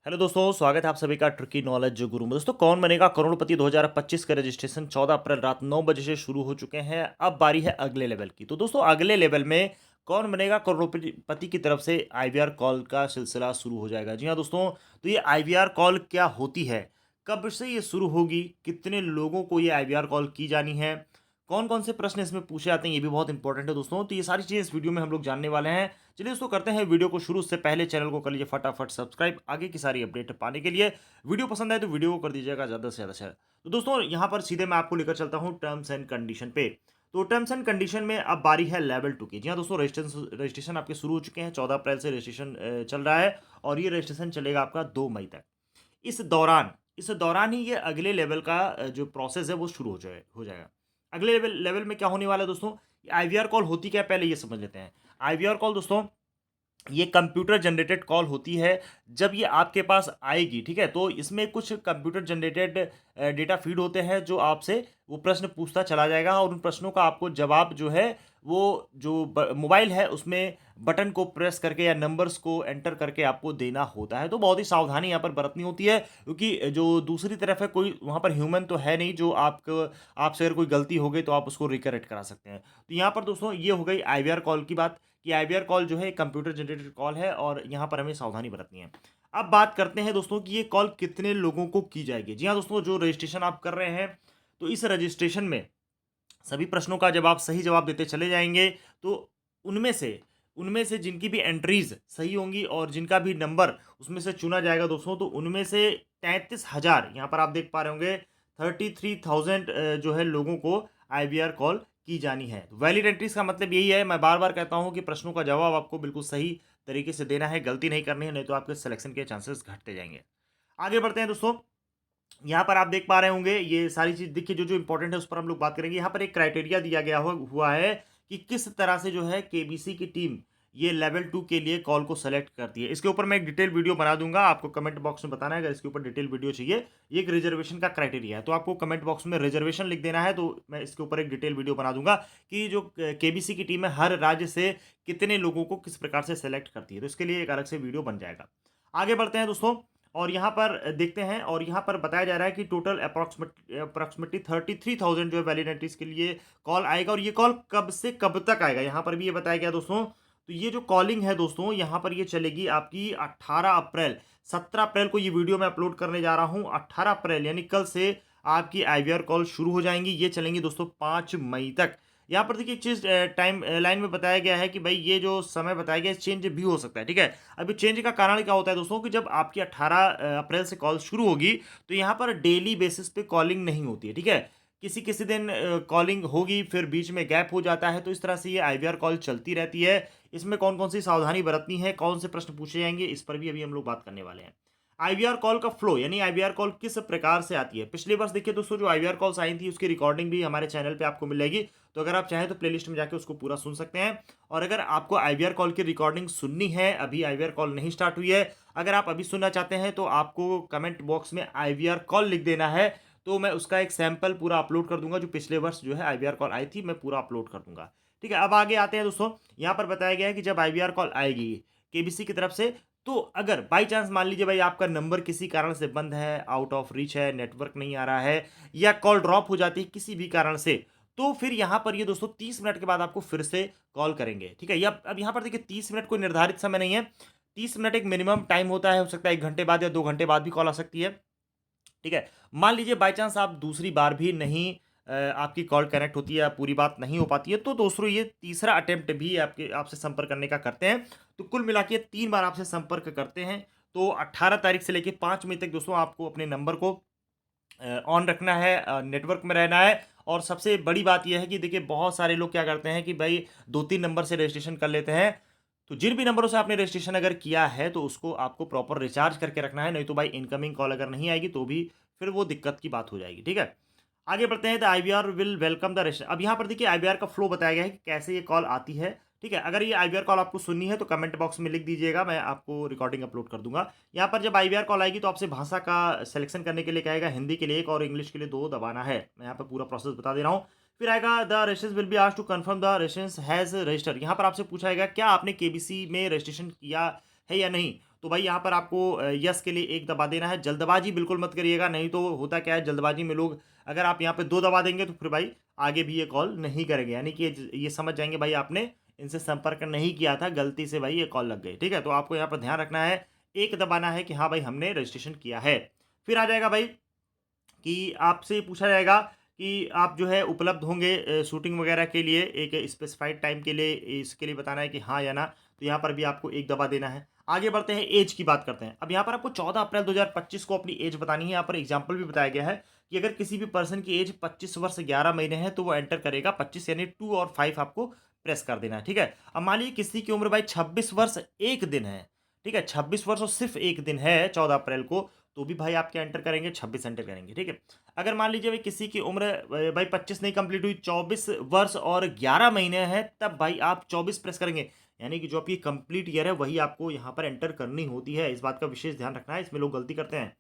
Hello दोस्तों, स्वागत है आप सभी का ट्रिकी नॉलेज गुरु में। दोस्तों, कौन बनेगा करोड़पति 2025 का रजिस्ट्रेशन 14 अप्रैल रात 9 बजे से शुरू हो चुके हैं। अब बारी है अगले लेवल की। तो दोस्तों, अगले लेवल में कौन बनेगा करोड़पति की तरफ से आईवीआर कॉल का सिलसिला शुरू हो जाएगा। जी हाँ दोस्तों, तो ये आईवीआर कॉल क्या होती है, कब से ये शुरू होगी, कितने लोगों को ये आईवीआर कॉल की जानी है, कौन-कौन से प्रश्न इसमें पूछे जाते हैं, ये भी बहुत इंपॉर्टेंट है दोस्तों। तो ये सारी चीज़ें इस वीडियो में हम लोग जानने वाले हैं। चलिए दोस्तों, करते हैं वीडियो को शुरू। उससे पहले चैनल को कर लीजिए फटाफट सब्सक्राइब आगे की सारी अपडेट पाने के लिए। वीडियो पसंद आए तो वीडियो को कर दीजिएगा ज़्यादा से ज़्यादा शेयर। तो दोस्तों, यहाँ पर सीधे मैं आपको लेकर चलता हूँ टर्म्स एंड कंडीशन पे। तो टर्म्स एंड कंडीशन में अब बारी है लेवल 2 की। जी हाँ दोस्तों, रजिस्ट्रेशन आपके शुरू हो चुके हैं। 14 अप्रैल से रजिस्ट्रेशन चल रहा है और ये रजिस्ट्रेशन चलेगा आपका 2 मई तक। इस दौरान ही ये अगले लेवल का जो प्रोसेस है वो शुरू हो जाएगा। अगले लेवल लेवल में क्या होने वाला है दोस्तों, आईवीआर कॉल होती क्या है पहले ये समझ लेते हैं। आईवीआर कॉल दोस्तों, ये कंप्यूटर जनरेटेड कॉल होती है। जब ये आपके पास आएगी, ठीक है, तो इसमें कुछ कंप्यूटर जनरेटेड डेटा फीड होते हैं जो आपसे वो प्रश्न पूछता चला जाएगा और उन प्रश्नों का आपको जवाब जो है वो जो मोबाइल है उसमें बटन को प्रेस करके या नंबर्स को एंटर करके आपको देना होता है। तो बहुत ही सावधानी यहाँ पर बरतनी होती है, क्योंकि जो दूसरी तरफ है कोई वहाँ पर ह्यूमन तो है नहीं जो आपसे अगर कोई गलती हो गई तो आप उसको रिकरेक्ट करा सकते हैं। तो यहाँ पर दोस्तों ये हो गई आईवीआर कॉल की बात कि आईवीआर कॉल जो है कंप्यूटर जनरेटेड कॉल है और यहाँ पर हमें सावधानी बरतनी है। अब बात करते हैं दोस्तों कि ये कॉल कितने लोगों को की जाएगी। जी हाँ दोस्तों, जो रजिस्ट्रेशन आप कर रहे हैं तो इस रजिस्ट्रेशन में सभी प्रश्नों का जब आप सही जवाब देते चले जाएंगे तो उनमें से उनमें से जिनकी भी एंट्रीज सही होंगी और जिनका भी नंबर उसमें से चुना जाएगा दोस्तों, तो उनमें से 33,000 यहाँ पर आप देख पा रहे होंगे 33,000 जो है लोगों को आईवीआर कॉल की जानी है। वैलिड एंट्रीज का मतलब यही है, मैं बार बार कहता हूँ कि प्रश्नों का जवाब आपको बिल्कुल सही तरीके से देना है, गलती नहीं करनी है, नहीं तो आपके सिलेक्शन के चांसेस घटते जाएंगे। आगे बढ़ते हैं दोस्तों। यहाँ पर आप देख पा रहे होंगे ये सारी चीज़ देखिए, जो इम्पोर्टेंट है उस पर हम लोग बात करेंगे। यहाँ पर एक क्राइटेरिया दिया गया हुआ है कि किस तरह से जो है केबीसी की टीम ये लेवल 2 के लिए कॉल को सेलेक्ट करती है। इसके ऊपर मैं एक डिटेल वीडियो बना दूंगा, आपको कमेंट बॉक्स में बताना है अगर इसके ऊपर डिटेल वीडियो चाहिए। ये एक रिजर्वेशन का क्राइटेरिया है, तो आपको कमेंट बॉक्स में रिजर्वेशन लिख देना है, तो मैं इसके ऊपर एक डिटेल वीडियो बना दूंगा कि जो केबीसी की टीम है हर राज्य से कितने लोगों को किस प्रकार से सेलेक्ट करती है। तो इसके लिए एक अलग से वीडियो बन जाएगा। आगे बढ़ते हैं दोस्तों और यहाँ पर देखते हैं, और यहाँ पर बताया जा रहा है कि टोटल अप्रॉक्सिमेटली 33,000 जो है वैलिडिटीज के लिए कॉल आएगा। और ये कॉल कब से कब तक आएगा यहाँ पर भी ये बताया गया दोस्तों। तो ये जो कॉलिंग है दोस्तों, यहाँ पर ये चलेगी आपकी 18 अप्रैल। 17 अप्रैल को ये वीडियो मैं अपलोड करने जा रहा हूँ। 18 अप्रैल यानी कल से आपकी आईवीआर कॉल शुरू हो जाएंगी। ये चलेंगी दोस्तों 5 मई तक। यहाँ पर देखिए एक चीज़ टाइम लाइन में बताया गया है कि भाई ये जो समय बताया गया है चेंज भी हो सकता है, ठीक है। अभी चेंज का कारण क्या होता है दोस्तों कि जब आपकी 18 अप्रैल से कॉल शुरू होगी तो यहाँ पर डेली बेसिस पे कॉलिंग नहीं होती है, ठीक है। किसी किसी दिन कॉलिंग होगी, फिर बीच में गैप हो जाता है, तो इस तरह से ये आईवीआर कॉल चलती रहती है। इसमें कौन कौन सी सावधानी बरतनी है, कौन से प्रश्न पूछे जाएंगे, इस पर भी अभी हम लोग बात करने वाले हैं। आईवीआर कॉल का फ्लो यानी आईवीआर कॉल किस प्रकार से आती है। पिछले वर्ष देखिए दोस्तों, जो आईवीआर कॉल्स आई थी उसकी रिकॉर्डिंग भी हमारे चैनल पे आपको मिल जाएगी, तो अगर आप चाहें तो प्लेलिस्ट में जाके उसको पूरा सुन सकते हैं। और अगर आपको आईवीआर कॉल की रिकॉर्डिंग सुननी है, अभी आईवीआर कॉल नहीं स्टार्ट हुई है, अगर आप अभी सुनना चाहते हैं तो आपको कमेंट बॉक्स में आईवीआर कॉल लिख देना है, तो मैं उसका एक सैंपल पूरा अपलोड कर दूंगा। जो पिछले वर्ष जो है आईवीआर कॉल आई थी मैं पूरा अपलोड कर दूंगा, ठीक है। अब आगे आते हैं दोस्तों। यहाँ पर बताया गया है कि जब आईवीआर कॉल आएगी केबीसी की तरफ से, तो अगर बाई चांस मान लीजिए भाई आपका नंबर किसी कारण से बंद है, आउट ऑफ रीच है, नेटवर्क नहीं आ रहा है, या कॉल ड्रॉप हो जाती है किसी भी कारण से, तो फिर यहाँ पर ये दोस्तों 30 मिनट के बाद आपको फिर से कॉल करेंगे, ठीक है। या अब यहाँ पर देखिए 30 मिनट कोई निर्धारित समय नहीं है, 30 मिनट एक मिनिमम टाइम होता है। हो सकता है 1 घंटे बाद या 2 घंटे बाद भी कॉल आ सकती है, ठीक है। मान लीजिए बाई चांस आप दूसरी बार भी नहीं आपकी कॉल कनेक्ट होती है या पूरी बात नहीं हो पाती है, तो दोस्तों ये तीसरा अटेम्प्ट भी आपसे संपर्क करने का करते हैं। तो कुल मिला के 3 बार आपसे संपर्क करते हैं। तो 18 तारीख से लेके 5 मई तक दोस्तों आपको अपने नंबर को ऑन रखना है, नेटवर्क में रहना है। और सबसे बड़ी बात यह है कि देखिए बहुत सारे लोग क्या करते हैं कि भाई 2-3 नंबर से रजिस्ट्रेशन कर लेते हैं। तो जिन भी नंबरों से आपने रजिस्ट्रेशन अगर किया है तो उसको आपको प्रॉपर रिचार्ज करके रखना है, नहीं तो भाई इनकमिंग कॉल अगर नहीं आएगी तो भी फिर वो दिक्कत की बात हो जाएगी, ठीक है। आगे बढ़ते हैं। The IVR will welcome the registration. अब यहाँ पर देखिए आईवीआर का फ्लो बताया गया है कि कैसे ये कॉल आती है, ठीक है। अगर ये आईवीआर कॉल आपको सुननी है तो कमेंट बॉक्स में लिख दीजिएगा, मैं आपको रिकॉर्डिंग अपलोड कर दूंगा। यहाँ पर जब आईवीआर कॉल आएगी तो आपसे भाषा का सिलेक्शन करने के लिए कहेगा, हिंदी के लिए 1 और इंग्लिश के लिए 2 दबाना है। मैं यहाँ पर पूरा प्रोसेस बता दे रहा हूँ। फिर आएगा the registration will be asked to confirm the registration has registered. यहाँ पर आपसे पूछा जाएगा क्या आपने केबीसी में रजिस्ट्रेशन किया है या नहीं। तो भाई यहाँ पर आपको यस के लिए 1 दबा देना है। जल्दबाजी बिल्कुल मत करिएगा, नहीं तो होता क्या है जल्दबाजी में लोग, अगर आप यहाँ पे 2 दबा देंगे तो फिर भाई आगे भी ये कॉल नहीं करेंगे, यानी कि ये समझ जाएँगे भाई आपने इनसे संपर्क नहीं किया था, गलती से भाई ये कॉल लग गई, ठीक है? तो आपको यहाँ पर ध्यान रखना है, 1 दबाना है कि हाँ भाई हमने रजिस्ट्रेशन किया है। फिर आ जाएगा भाई कि आपसे पूछा जाएगा कि आप जो है उपलब्ध होंगे शूटिंग वगैरह के लिए एक स्पेसिफाइड टाइम के लिए, इसके लिए बताना है कि हाँ या ना। तो यहाँ पर भी आपको 1 दबा देना है। आगे बढ़ते हैं, ऐज की बात करते हैं। अब यहाँ पर आपको 14 अप्रैल 2025 को अपनी ऐज बतानी है। यहाँ पर एग्जाम्पल भी बताया गया है कि अगर किसी भी पर्सन की ऐज 25 वर्ष 11 महीने है तो वो एंटर करेगा 25, यानी 2 और 5 आपको प्रेस कर देना है, ठीक है? अब मान लीजिए किसी की उम्र भाई 26 वर्ष 1 दिन है, ठीक है? 26 वर्ष और सिर्फ 1 दिन है 14 अप्रैल को, तो भी भाई आप क्या एंटर करेंगे? 26 एंटर करेंगे, ठीक है? अगर मान लीजिए भाई किसी की उम्र भाई 25 नहीं कंप्लीट हुई, 24 वर्ष और 11 महीने हैं, तब भाई आप 24 प्रेस करेंगे। यानी कि जो आपकी कंप्लीट ईयर है वही आपको यहाँ पर एंटर करनी होती है। इस बात का विशेष ध्यान रखना है, इसमें लोग गलती करते हैं।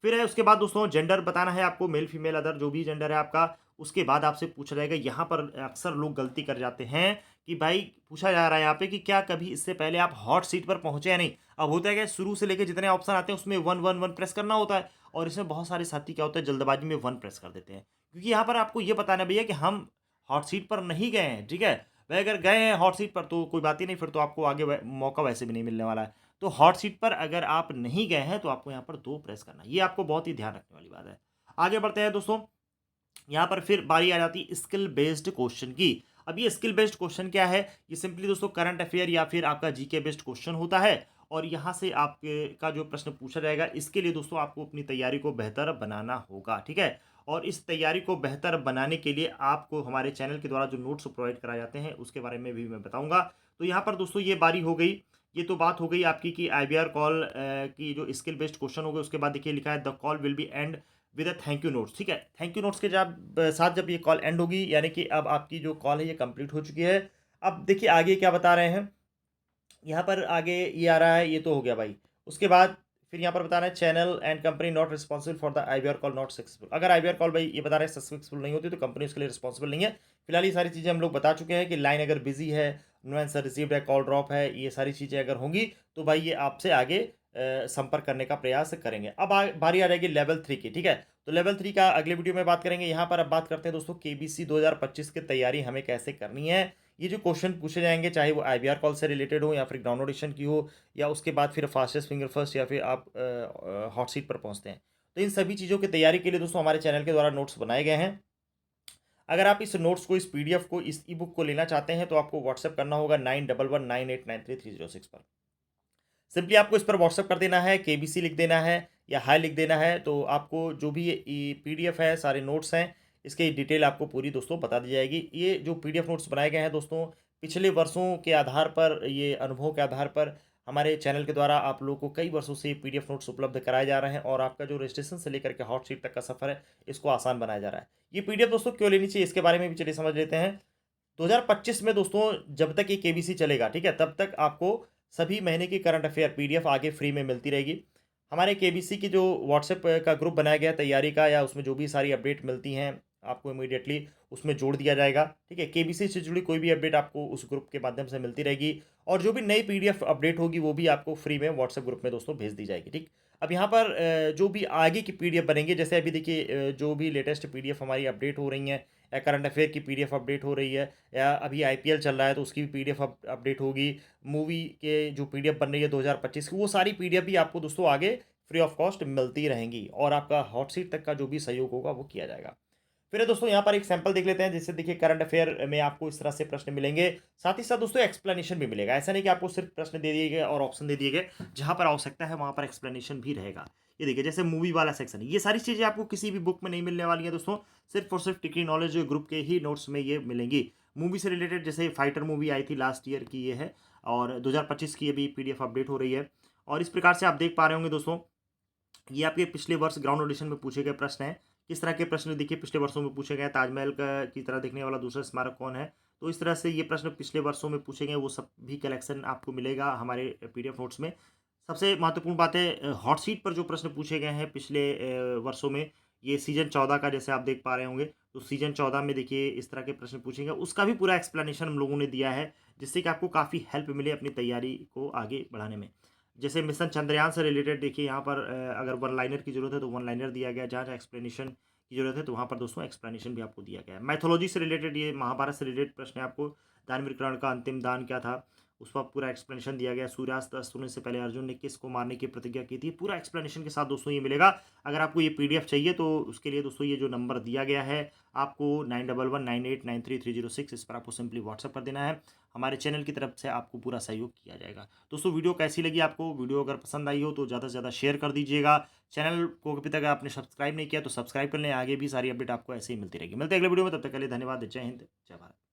फिर है उसके बाद दोस्तों जेंडर बताना है आपको, मेल फीमेल अदर जो भी जेंडर है आपका। उसके बाद आपसे पूछा जाएगा, यहाँ पर अक्सर लोग गलती कर जाते हैं कि भाई पूछा जा रहा है यहाँ पे कि क्या कभी इससे पहले आप हॉट सीट पर पहुंचे या नहीं। अब होता है क्या, शुरू से लेकर जितने ऑप्शन आते हैं उसमें 1 1 1 प्रेस करना होता है, और इसमें बहुत सारे साथी क्या होता है जल्दबाजी में 1 प्रेस कर देते हैं, क्योंकि यहाँ पर आपको ये बताना भैया कि हम हॉट सीट पर नहीं गए हैं, ठीक है? भाई अगर गए हैं हॉट सीट पर तो कोई बात ही नहीं, फिर तो आपको आगे मौका वैसे भी नहीं मिलने वाला है। तो हॉट सीट पर अगर आप नहीं गए हैं तो आपको यहाँ पर 2 प्रेस करना है। ये आपको बहुत ही ध्यान रखने वाली बात है। आगे बढ़ते हैं दोस्तों, यहाँ पर फिर बारी आ जाती है स्किल बेस्ड क्वेश्चन की। अब ये स्किल बेस्ड क्वेश्चन क्या है? ये सिंपली दोस्तों करंट अफेयर या फिर आपका जीके बेस्ड क्वेश्चन होता है, और यहाँ से आपके का जो प्रश्न पूछा जाएगा, इसके लिए दोस्तों आपको अपनी तैयारी को बेहतर बनाना होगा, ठीक है? और इस तैयारी को बेहतर बनाने के लिए आपको हमारे चैनल के द्वारा जो नोट्स प्रोवाइड कराए जाते हैं उसके बारे में भी मैं बताऊंगा। तो यहाँ पर दोस्तों ये बारी हो गई, ये तो बात हो गई आपकी कि आईबीआर कॉल की जो स्किल बेस्ड क्वेश्चन हो गए। उसके बाद देखिए लिखा है the call will be and with a thank you notes, ठीक है? थैंक यू नोट्स के साथ जब ये कॉल एंड होगी, यानी कि अब आपकी जो कॉल है ये कंप्लीट हो चुकी है। अब देखिए आगे क्या बता रहे हैं, यहाँ पर आगे ये आ रहा है, ये तो हो गया भाई। उसके बाद फिर यहाँ पर बता रहे हैं channel and company not responsible for the IBR call not successful. अगर आईबीआर कॉल भाई ये बता रहे हैं सक्सेसफुल नहीं होती तो कंपनी उसके लिए रिस्पॉन्सिबल नहीं है। फिलहाल ये सारी चीज़ें हम लोग बता चुके हैं कि लाइन अगर बिजी है, नो आंसर रिसीव्ड है, कॉल ड्रॉप है, ये सारी चीज़ें अगर होंगी तो भाई ये आपसे आगे संपर्क करने का प्रयास करेंगे। अब बारी आ जाएगी लेवल 3 की, ठीक है? तो लेवल 3 का अगले वीडियो में बात करेंगे। यहाँ पर अब बात करते हैं दोस्तों केबीसी 2025 की तैयारी हमें कैसे करनी है। ये जो क्वेश्चन पूछे जाएंगे, चाहे वो आईबीआर कॉल से रिलेटेड हो या फिर ग्राउंड ऑडिशन की हो, या उसके बाद फिर फास्टेस्ट फिंगर फर्स्ट, या फिर आप हॉट सीट पर पहुंचते हैं, तो इन सभी चीज़ों की तैयारी के लिए दोस्तों हमारे चैनल के द्वारा नोट्स बनाए गए हैं। अगर आप इस नोट्स को, इस पीडीएफ को, इस ई बुक को लेना चाहते हैं तो आपको व्हाट्सएप करना होगा 9119893306 पर। सिंपली आपको इस पर व्हाट्सएप कर देना है, केबीसी लिख देना है या हाई लिख देना है, तो आपको जो भी ये पीडीएफ है, सारे नोट्स हैं, इसकी डिटेल आपको पूरी दोस्तों बता दी जाएगी। ये जो पीडीएफ नोट्स बनाए गए हैं दोस्तों, पिछले वर्षों के आधार पर, ये अनुभव के आधार पर हमारे चैनल के द्वारा आप लोगों को कई वर्षों से पीडीएफ नोट्स उपलब्ध कराए जा रहे हैं, और आपका जो रजिस्ट्रेशन से लेकर के हॉट सीट तक का सफर है इसको आसान बनाया जा रहा है। ये पीडीएफ दोस्तों क्यों लेनी चाहिए, इसके बारे में भी चलिए समझ लेते हैं। 2025 में दोस्तों जब तक ये केबीसी चलेगा, ठीक है, तब तक आपको सभी महीने की करंट अफेयर पीडीएफ आगे फ्री में मिलती रहेगी। हमारे केबीसी की जो व्हाट्सएप का ग्रुप बनाया गया है तैयारी का, या उसमें जो भी सारी अपडेट मिलती हैं आपको इमीडिएटली उसमें जोड़ दिया जाएगा, ठीक है? केबीसी से जुड़ी कोई भी अपडेट आपको उस ग्रुप के माध्यम से मिलती रहेगी, और जो भी नई पीडीएफ अपडेट होगी वो भी आपको फ्री में व्हाट्सएप ग्रुप में दोस्तों भेज दी जाएगी, ठीक? अब यहाँ पर जो भी आगे की पीडीएफ बनेंगे, जैसे अभी देखिए जो भी लेटेस्ट पीडीएफ हमारी अपडेट हो रही हैं, या करंट अफेयर की पीडीएफ अपडेट हो रही है, या अभी आईपीएल चल रहा है तो उसकी भी पीडीएफ अपडेट होगी, मूवी के जो पीडीएफ बन रही है 2025 की, वो सारी पीडीएफ भी आपको दोस्तों आगे फ्री ऑफ कॉस्ट मिलती रहेंगी, और आपका हॉट सीट तक का जो भी सहयोग होगा वो किया जाएगा। फिर दोस्तों यहाँ पर एक सैंपल देख लेते हैं, जिससे देखिए करंट अफेयर में आपको इस तरह से प्रश्न मिलेंगे, साथ ही साथ दोस्तों एक्सप्लेनेशन भी मिलेगा। ऐसा नहीं कि आपको सिर्फ प्रश्न दे दिए गए और ऑप्शन दे दिए गए, जहाँ पर आवश्यकता है वहाँ पर एक्सप्लेनेशन भी रहेगा। ये देखिए जैसे मूवी वाला सेक्शन, ये सारी चीज़ें आपको किसी भी बुक में नहीं मिलने वाली है दोस्तों, सिर्फ और सिर्फ टिकी नॉलेज ग्रुप के ही नोट्स में ये मिलेंगी। मूवी से रिलेटेड जैसे फाइटर मूवी आई थी लास्ट ईयर की, ये है, और 2025 की अभी पीडीएफ अपडेट हो रही है। और इस प्रकार से आप देख पा रहे होंगे दोस्तों, ये आपके पिछले वर्ष ग्राउंड ऑडिशन में पूछे गए प्रश्न हैं। किस तरह के प्रश्न देखिए पिछले वर्षों में पूछे गए हैं, ताजमहल का की तरह दिखने वाला दूसरा स्मारक कौन है? तो इस तरह से ये प्रश्न पिछले वर्षों में पूछे गए, वो सब भी कलेक्शन आपको मिलेगा हमारे पीडीएफ नोट्स में। सबसे महत्वपूर्ण बात है, हॉट सीट पर जो प्रश्न पूछे गए हैं पिछले वर्षों में, ये सीजन 14 का जैसे आप देख पा रहे होंगे, तो सीजन 14 में देखिए इस तरह के प्रश्न पूछेंगे, उसका भी पूरा एक्सप्लेनेशन हम लोगों ने दिया है, जिससे कि आपको काफ़ी हेल्प मिले अपनी तैयारी को आगे बढ़ाने में। जैसे मिशन चंद्रयान से रिलेटेड देखिए यहाँ पर अगर वन लाइनर की ज़रूरत है तो वन लाइनर दिया गया है, जहाँ-जहाँ एक्सप्लेनेशन की ज़रूरत है तो वहाँ पर दोस्तों एक्सप्लेनेशन भी आपको दिया गया है। मैथोलॉजी से रिलेटेड ये महाभारत से रिलेटेड प्रश्न है आपको, दानवीर कर्ण का अंतिम दान क्या था? उस पर पूरा एक्सप्लेनेशन दिया गया है। सूर्यास्त अस्त होने से पहले अर्जुन ने किसको मारने की प्रतिज्ञा की थी? पूरा एक्सप्लेनेशन के साथ दोस्तों ये मिलेगा। अगर आपको ये पीडीएफ चाहिए तो उसके लिए दोस्तों ये जो नंबर दिया गया है आपको 9119893306 इस पर आपको सिंपली व्हाट्सएप कर देना है। हमारे चैनल की तरफ से आपको पूरा सहयोग किया जाएगा। दोस्तों वीडियो कैसी लगी आपको? वीडियो अगर पसंद आई हो तो ज़्यादा से ज़्यादा शेयर कर दीजिएगा। चैनल को अभी तक आपने सब्सक्राइब नहीं किया तो सब्सक्राइब कर लें, आगे भी सारी अपडेट आपको ऐसे ही मिलती रहेगी। मिलते हैं अगले वीडियो में, तब तक के लिए धन्यवाद। जय हिंद, जय भारत।